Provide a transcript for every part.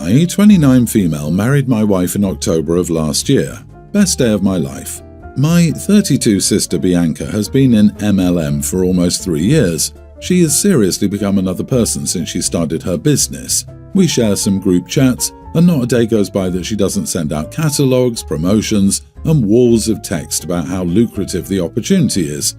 I, 29 female, married my wife in October of last year. Best day of my life. My 32 sister Bianca has been in MLM for almost 3 years. She has seriously become another person since she started her business. We share some group chats, and not a day goes by that she doesn't send out catalogs, promotions, and walls of text about how lucrative the opportunity is.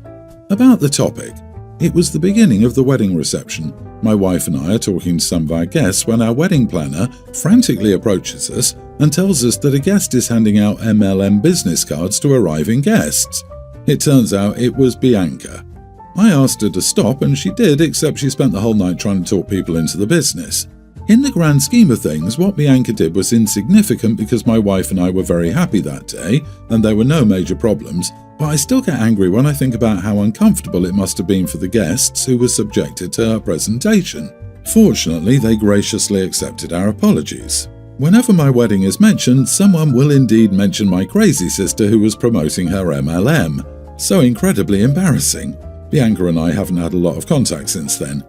About the topic. It was the beginning of the wedding reception. My wife and I are talking to some of our guests when our wedding planner frantically approaches us and tells us that a guest is handing out MLM business cards to arriving guests. It turns out it was Bianca. I asked her to stop and she did, except she spent the whole night trying to talk people into the business. In the grand scheme of things, what Bianca did was insignificant because my wife and I were very happy that day and there were no major problems, but I still get angry when I think about how uncomfortable it must have been for the guests who were subjected to her presentation. Fortunately, they graciously accepted our apologies. Whenever my wedding is mentioned, someone will indeed mention my crazy sister who was promoting her MLM. So incredibly embarrassing. Bianca and I haven't had a lot of contact since then.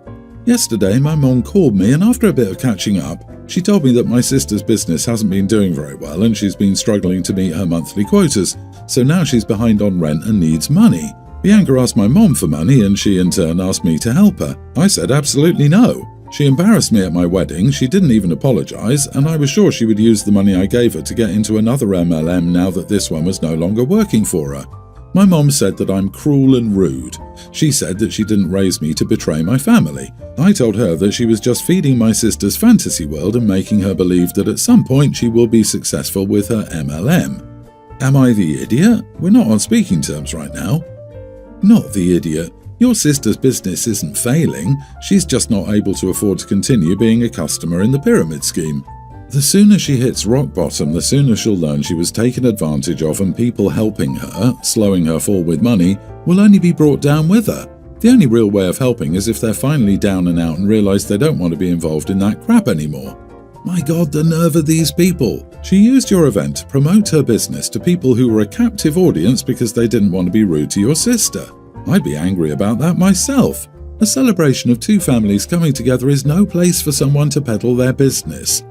Yesterday, my mom called me and after a bit of catching up, she told me that my sister's business hasn't been doing very well and she's been struggling to meet her monthly quotas, so now she's behind on rent and needs money. Bianca asked my mom for money and she in turn asked me to help her. I said absolutely no. She embarrassed me at my wedding, she didn't even apologize, and I was sure she would use the money I gave her to get into another MLM now that this one was no longer working for her. My mom said that I'm cruel and rude. She said that she didn't raise me to betray my family. I told her that she was just feeding my sister's fantasy world and making her believe that at some point she will be successful with her MLM. Am I the idiot? We're not on speaking terms right now. Not the idiot. Your sister's business isn't failing. She's just not able to afford to continue being a customer in the pyramid scheme. The sooner she hits rock bottom, the sooner she'll learn she was taken advantage of and people helping her, slowing her fall with money, will only be brought down with her. The only real way of helping is if they're finally down and out and realize they don't want to be involved in that crap anymore. My God, the nerve of these people. She used your event to promote her business to people who were a captive audience because they didn't want to be rude to your sister. I'd be angry about that myself. A celebration of two families coming together is no place for someone to peddle their business.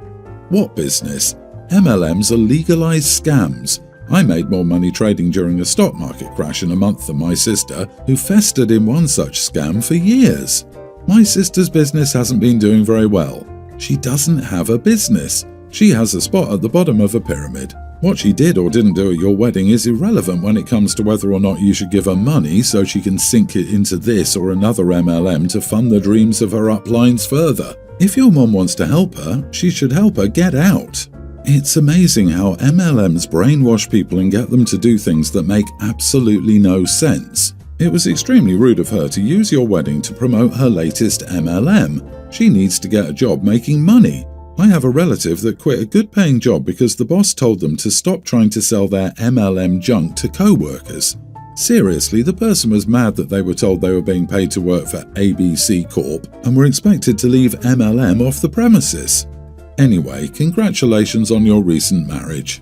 What business? MLMs are legalized scams. I made more money trading during a stock market crash in a month than my sister, who festered in one such scam for years. My sister's business hasn't been doing very well. She doesn't have a business. She has a spot at the bottom of a pyramid. What she did or didn't do at your wedding is irrelevant when it comes to whether or not you should give her money so she can sink it into this or another MLM to fund the dreams of her uplines further. If your mom wants to help her, she should help her get out. It's amazing how MLMs brainwash people and get them to do things that make absolutely no sense. It was extremely rude of her to use your wedding to promote her latest MLM. She needs to get a job making money. I have a relative that quit a good-paying job because the boss told them to stop trying to sell their MLM junk to co-workers. Seriously, the person was mad that they were told they were being paid to work for ABC Corp and were expected to leave MLM off the premises. Anyway, congratulations on your recent marriage.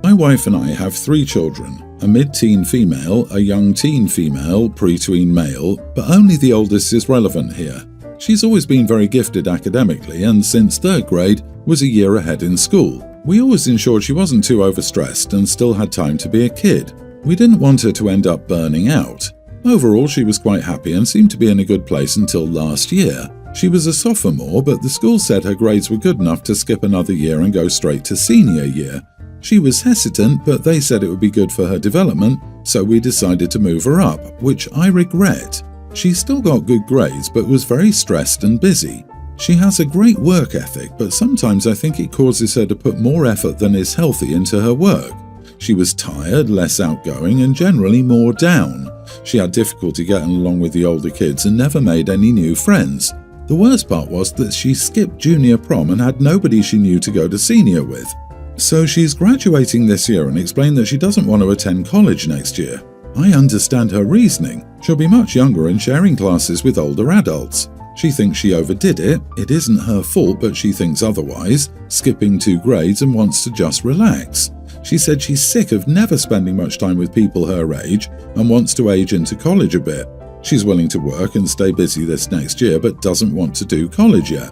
My wife and I have 3 children, a mid-teen female, a young teen female, pre-tween male, but only the oldest is relevant here. She's always been very gifted academically and since 3rd grade was a year ahead in school. We always ensured she wasn't too overstressed and still had time to be a kid. We didn't want her to end up burning out. Overall, she was quite happy and seemed to be in a good place until last year. She was a sophomore, but the school said her grades were good enough to skip another year and go straight to senior year. She was hesitant, but they said it would be good for her development, so we decided to move her up, which I regret. She still got good grades, but was very stressed and busy. She has a great work ethic, but sometimes I think it causes her to put more effort than is healthy into her work. She was tired, less outgoing, and generally more down. She had difficulty getting along with the older kids and never made any new friends. The worst part was that she skipped junior prom and had nobody she knew to go to senior with. So she's graduating this year and explained that she doesn't want to attend college next year. I understand her reasoning. She'll be much younger and sharing classes with older adults. She thinks she overdid it. It isn't her fault, but she thinks otherwise, skipping 2 grades and wants to just relax. She said she's sick of never spending much time with people her age and wants to age into college a bit. She's willing to work and stay busy this next year but doesn't want to do college yet.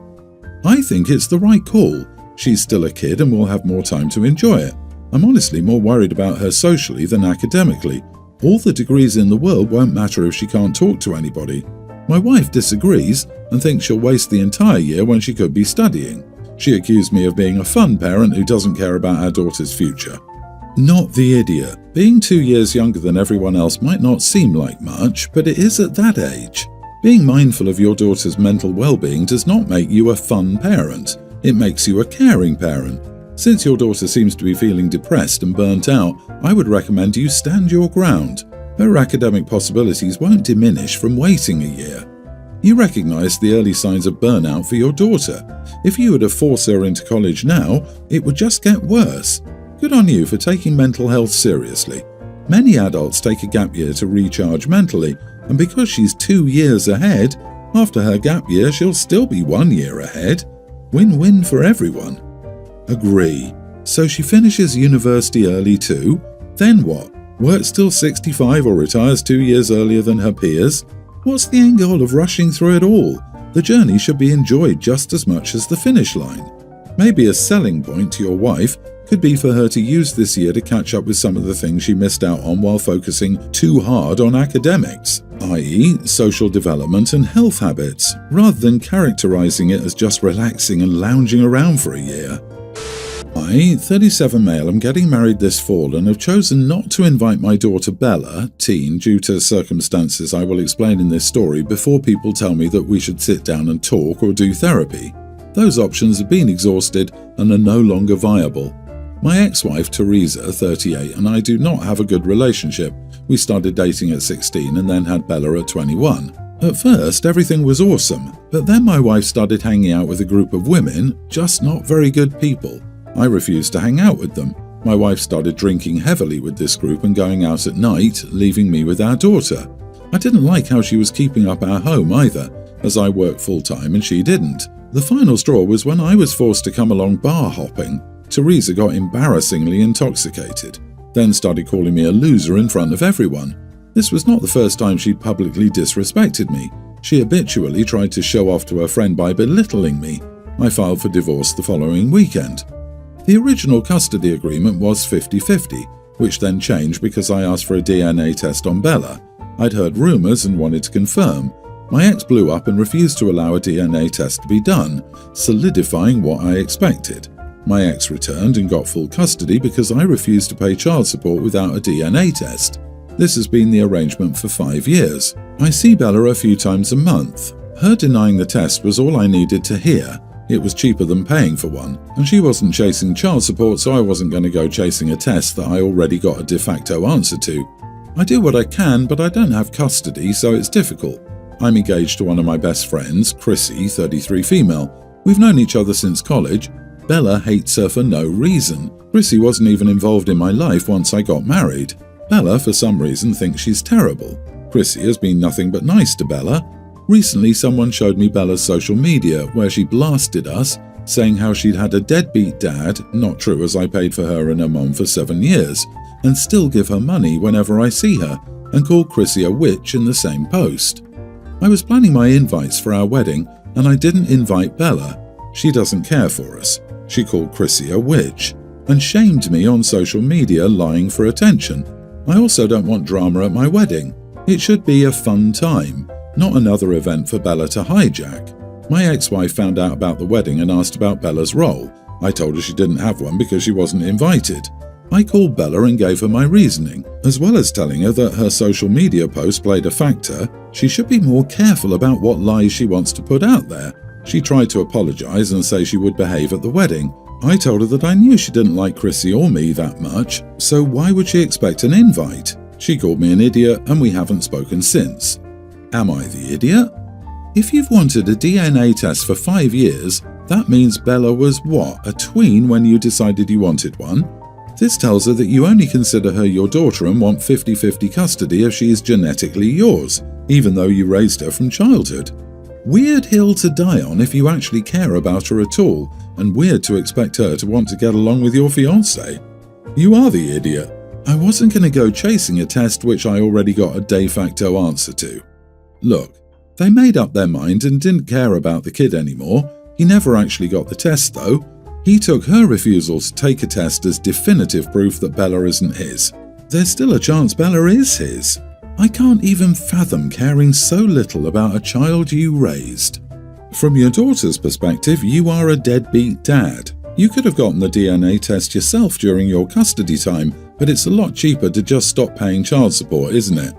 I think it's the right call. She's still a kid and will have more time to enjoy it. I'm honestly more worried about her socially than academically. All the degrees in the world won't matter if she can't talk to anybody. My wife disagrees and thinks she'll waste the entire year when she could be studying. She accused me of being a fun parent who doesn't care about our daughter's future. Not the idiot. Being 2 years younger than everyone else might not seem like much, but it is at that age. Being mindful of your daughter's mental well-being does not make you a fun parent. It makes you a caring parent. Since your daughter seems to be feeling depressed and burnt out, I would recommend you stand your ground. Her academic possibilities won't diminish from waiting a year. You recognize the early signs of burnout for your daughter. If you were to force her into college now, it would just get worse. Good on you for taking mental health seriously. Many adults take a gap year to recharge mentally, and because she's 2 years ahead, after her gap year she'll still be 1 year ahead. Win-win for everyone. Agree. So she finishes university early too? Then what? Works till 65 or retires 2 years earlier than her peers? What's the end goal of rushing through it all? The journey should be enjoyed just as much as the finish line. Maybe a selling point to your wife could be for her to use this year to catch up with some of the things she missed out on while focusing too hard on academics, i.e. social development and health habits, rather than characterizing it as just relaxing and lounging around for a year. I, 37 male, am getting married this fall and have chosen not to invite my daughter Bella, teen, due to circumstances I will explain in this story before people tell me that we should sit down and talk or do therapy. Those options have been exhausted and are no longer viable. My ex-wife Teresa, 38, and I do not have a good relationship. We started dating at 16 and then had Bella at 21. At first, everything was awesome, but then my wife started hanging out with a group of women, just not very good people. I refused to hang out with them. My wife started drinking heavily with this group and going out at night, leaving me with our daughter. I didn't like how she was keeping up our home either, as I worked full-time and she didn't. The final straw was when I was forced to come along bar hopping. Teresa got embarrassingly intoxicated, then started calling me a loser in front of everyone. This was not the first time she'd publicly disrespected me. She habitually tried to show off to her friend by belittling me. I filed for divorce the following weekend. The original custody agreement was 50-50, which then changed because I asked for a DNA test on Bella. I'd heard rumours and wanted to confirm. My ex blew up and refused to allow a DNA test to be done, solidifying what I expected. My ex returned and got full custody because I refused to pay child support without a DNA test. This has been the arrangement for 5 years. I see Bella a few times a month. Her denying the test was all I needed to hear. It was cheaper than paying for one, and she wasn't chasing child support, so I wasn't going to go chasing a test that I already got a de facto answer to. I do what I can, but I don't have custody, so it's difficult. I'm engaged to one of my best friends, Chrissy, 33 female. We've known each other since college. Bella hates her for no reason. Chrissy wasn't even involved in my life once I got married. Bella, for some reason, thinks she's terrible. Chrissy has been nothing but nice to Bella. Recently, someone showed me Bella's social media, where she blasted us, saying how she'd had a deadbeat dad, not true as I paid for her and her mom for 7 years, and still give her money whenever I see her, and called Chrissy a witch in the same post. I was planning my invites for our wedding, and I didn't invite Bella. She doesn't care for us. She called Chrissy a witch, and shamed me on social media lying for attention. I also don't want drama at my wedding. It should be a fun time, not another event for Bella to hijack. My ex-wife found out about the wedding and asked about Bella's role. I told her she didn't have one because she wasn't invited. I called Bella and gave her my reasoning. As well as telling her that her social media post played a factor, she should be more careful about what lies she wants to put out there. She tried to apologize and say she would behave at the wedding. I told her that I knew she didn't like Chrissy or me that much, so why would she expect an invite? She called me an idiot and we haven't spoken since. Am I the idiot? If you've wanted a DNA test for 5 years, that means Bella was what, a tween when you decided you wanted one? This tells her that you only consider her your daughter and want 50-50 custody if she is genetically yours, even though you raised her from childhood. Weird hill to die on if you actually care about her at all, and weird to expect her to want to get along with your fiancé. You are the idiot. I wasn't going to go chasing a test which I already got a de facto answer to. Look, they made up their mind and didn't care about the kid anymore. He never actually got the test though. He took her refusal to take a test as definitive proof that Bella isn't his. There's still a chance Bella is his. I can't even fathom caring so little about a child you raised. From your daughter's perspective, you are a deadbeat dad. You could have gotten the DNA test yourself during your custody time, but it's a lot cheaper to just stop paying child support, isn't it?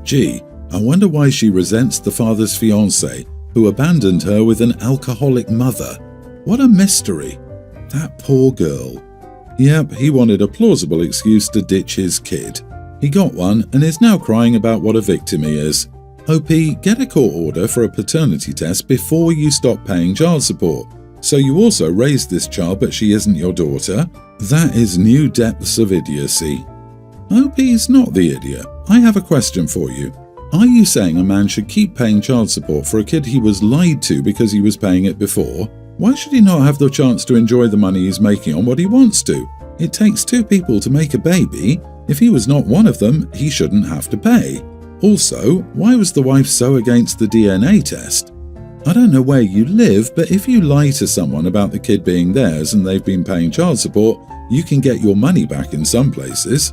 Gee, I wonder why she resents the father's fiancé, who abandoned her with an alcoholic mother. What a mystery. That poor girl. Yep, he wanted a plausible excuse to ditch his kid. He got one and is now crying about what a victim he is. OP, get a court order for a paternity test before you stop paying child support. So you also raised this child but she isn't your daughter? That is new depths of idiocy. OP's not the idiot. I have a question for you. Are you saying a man should keep paying child support for a kid he was lied to because he was paying it before? Why should he not have the chance to enjoy the money he's making on what he wants to? It takes two people to make a baby. If he was not one of them, he shouldn't have to pay. Also, why was the wife so against the DNA test? I don't know where you live, but if you lie to someone about the kid being theirs and they've been paying child support, you can get your money back in some places.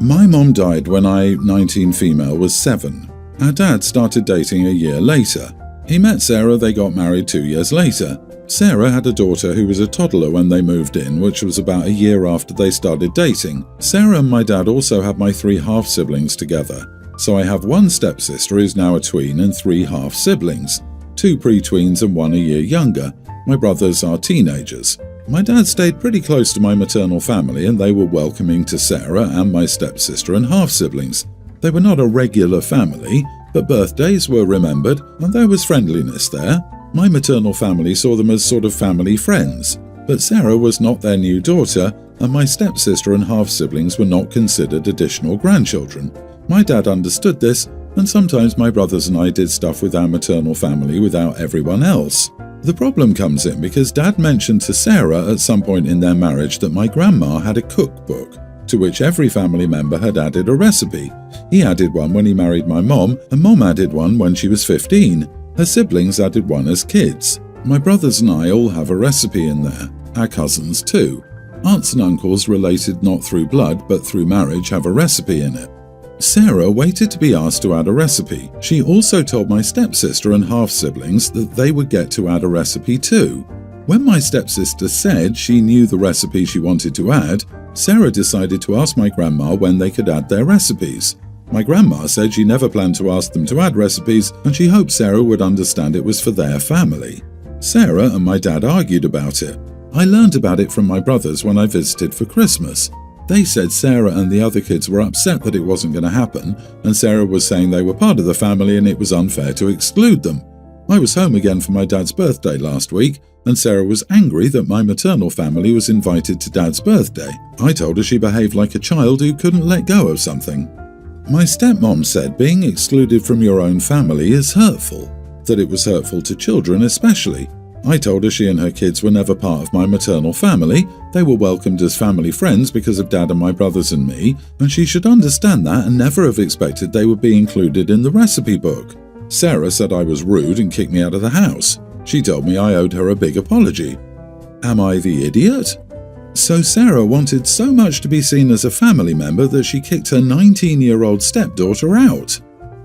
My mom died when I, 19 female, was 7. Our dad started dating a year later. He met Sarah, they got married 2 years later. Sarah had a daughter who was a toddler when they moved in, which was about a year after they started dating. Sarah and my dad also had my 3 half-siblings together. So I have one stepsister who's now a tween and 3 half-siblings. 2 pre-tweens and 1 a year younger. My brothers are teenagers. My dad stayed pretty close to my maternal family and they were welcoming to Sarah and my stepsister and half-siblings. They were not a regular family, but birthdays were remembered and there was friendliness there. My maternal family saw them as sort of family friends, but Sarah was not their new daughter and my stepsister and half-siblings were not considered additional grandchildren. My dad understood this, and sometimes my brothers and I did stuff with our maternal family without everyone else. The problem comes in because Dad mentioned to Sarah at some point in their marriage that my grandma had a cookbook, to which every family member had added a recipe. He added one when he married my mom, and Mom added one when she was 15. Her siblings added one as kids. My brothers and I all have a recipe in there, our cousins too. Aunts and uncles related not through blood but through marriage have a recipe in it. Sarah waited to be asked to add a recipe. She also told my stepsister and half-siblings that they would get to add a recipe too. When my stepsister said she knew the recipe she wanted to add, Sarah decided to ask my grandma when they could add their recipes. My grandma said she never planned to ask them to add recipes and she hoped Sarah would understand it was for their family. Sarah and my dad argued about it. I learned about it from my brothers when I visited for Christmas. They said Sarah and the other kids were upset that it wasn't going to happen, and Sarah was saying they were part of the family and it was unfair to exclude them. I was home again for my dad's birthday last week, and Sarah was angry that my maternal family was invited to Dad's birthday. I told her she behaved like a child who couldn't let go of something. My stepmom said being excluded from your own family is hurtful, that it was hurtful to children especially. I told her she and her kids were never part of my maternal family. They were welcomed as family friends because of Dad and my brothers and me, and she should understand that and never have expected they would be included in the recipe book. Sarah said I was rude and kicked me out of the house. She told me I owed her a big apology. Am I the idiot? So Sarah wanted so much to be seen as a family member that she kicked her 19-year-old stepdaughter out.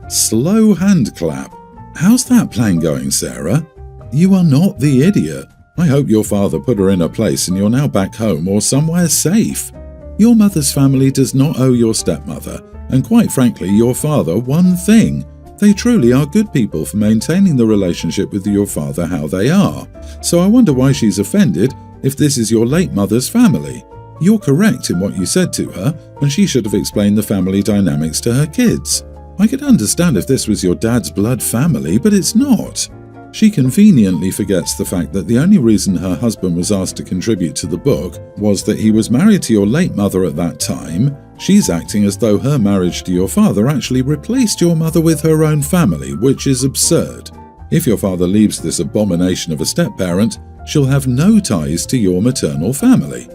Slow hand clap. How's that plan going, Sarah? You are not the idiot. I hope your father put her in a place and you're now back home or somewhere safe. Your mother's family does not owe your stepmother, and quite frankly, your father, one thing. They truly are good people for maintaining the relationship with your father how they are. So I wonder why she's offended if this is your late mother's family. You're correct in what you said to her, and she should have explained the family dynamics to her kids. I could understand if this was your dad's blood family, but it's not. She conveniently forgets the fact that the only reason her husband was asked to contribute to the book was that he was married to your late mother at that time. She's acting as though her marriage to your father actually replaced your mother with her own family, which is absurd. If your father leaves this abomination of a step-parent, she'll have no ties to your maternal family.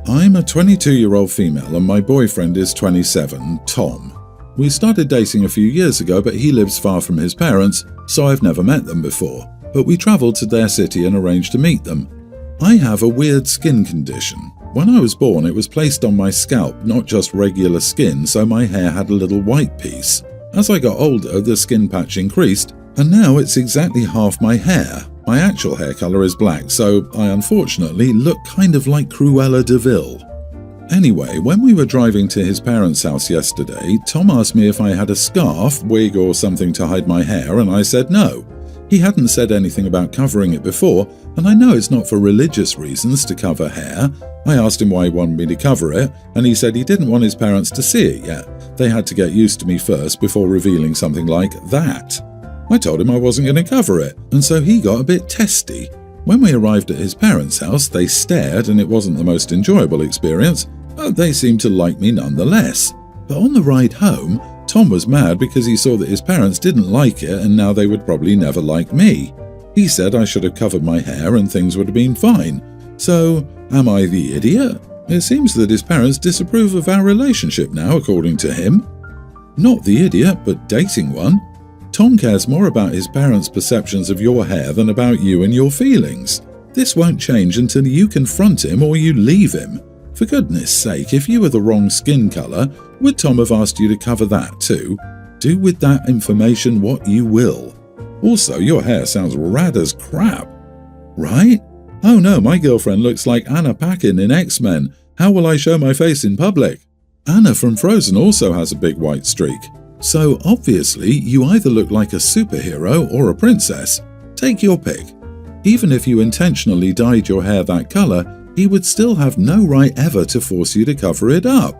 I'm a 22-year-old female and my boyfriend is 27, Tom. We started dating a few years ago, but he lives far from his parents, so I've never met them before. But we travelled to their city and arranged to meet them. I have a weird skin condition. When I was born, it was placed on my scalp, not just regular skin, so my hair had a little white piece. As I got older, the skin patch increased, and now it's exactly half my hair. My actual hair colour is black, so I unfortunately look kind of like Cruella de Vil. Anyway, when we were driving to his parents' house yesterday, Tom asked me if I had a scarf, wig or something to hide my hair, and I said no. He hadn't said anything about covering it before, and I know it's not for religious reasons to cover hair. I asked him why he wanted me to cover it, and he said he didn't want his parents to see it yet. They had to get used to me first before revealing something like that. I told him I wasn't going to cover it, and so he got a bit testy. When we arrived at his parents' house, they stared, and it wasn't the most enjoyable experience, but they seemed to like me nonetheless. But on the ride home, Tom was mad because he saw that his parents didn't like it and now they would probably never like me. He said I should have covered my hair and things would have been fine. So, am I the idiot? It seems that his parents disapprove of our relationship now, according to him. Not the idiot, but dating one. Tom cares more about his parents' perceptions of your hair than about you and your feelings. This won't change until you confront him or you leave him. For goodness sake, if you were the wrong skin colour, would Tom have asked you to cover that too? Do with that information what you will. Also, your hair sounds rad as crap. Right? Oh no, my girlfriend looks like Anna Paquin in X-Men. How will I show my face in public? Anna from Frozen also has a big white streak. So obviously, you either look like a superhero or a princess. Take your pick. Even if you intentionally dyed your hair that colour, he would still have no right ever to force you to cover it up.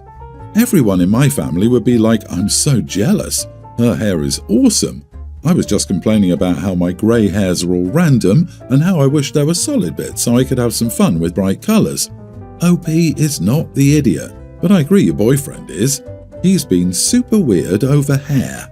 Everyone in my family would be like, I'm so jealous. Her hair is awesome. I was just complaining about how my grey hairs are all random and how I wish there were solid bits so I could have some fun with bright colours. OP is not the idiot, but I agree your boyfriend is. He's been super weird over hair.